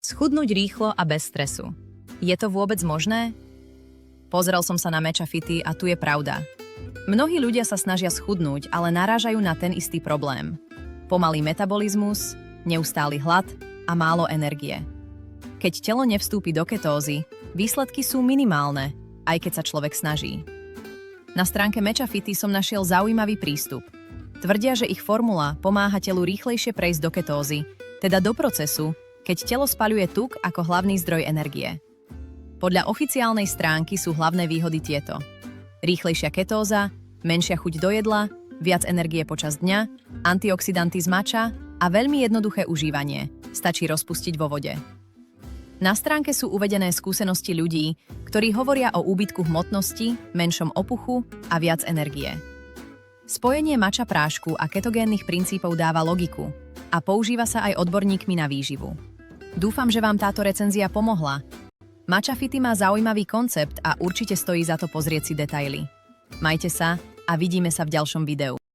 Schudnúť rýchlo a bez stresu. Je to vôbec možné? Pozrel som sa na Matcha Fity a tu je pravda. Mnohí ľudia sa snažia schudnúť, ale narážajú na ten istý problém. Pomalý metabolizmus, neustály hlad a málo energie. Keď telo nevstúpi do ketózy, výsledky sú minimálne, aj keď sa človek snaží. Na stránke Matcha Fity som našiel zaujímavý prístup. Tvrdia, že ich formula pomáha telu rýchlejšie prejsť do ketózy, teda do procesu, keď telo spaľuje tuk ako hlavný zdroj energie. Podľa oficiálnej stránky sú hlavné výhody tieto. Rýchlejšia ketóza, menšia chuť do jedla, viac energie počas dňa, antioxidanty z matcha a veľmi jednoduché užívanie. Stačí rozpustiť vo vode. Na stránke sú uvedené skúsenosti ľudí, ktorí hovoria o úbytku hmotnosti, menšom opuchu a viac energie. Spojenie matcha prášku a ketogénnych princípov dáva logiku a používa sa aj odborníkmi na výživu. Dúfam, že vám táto recenzia pomohla. Matcha Fity má zaujímavý koncept a určite stojí za to pozrieť si detaily. Majte sa a vidíme sa v ďalšom videu.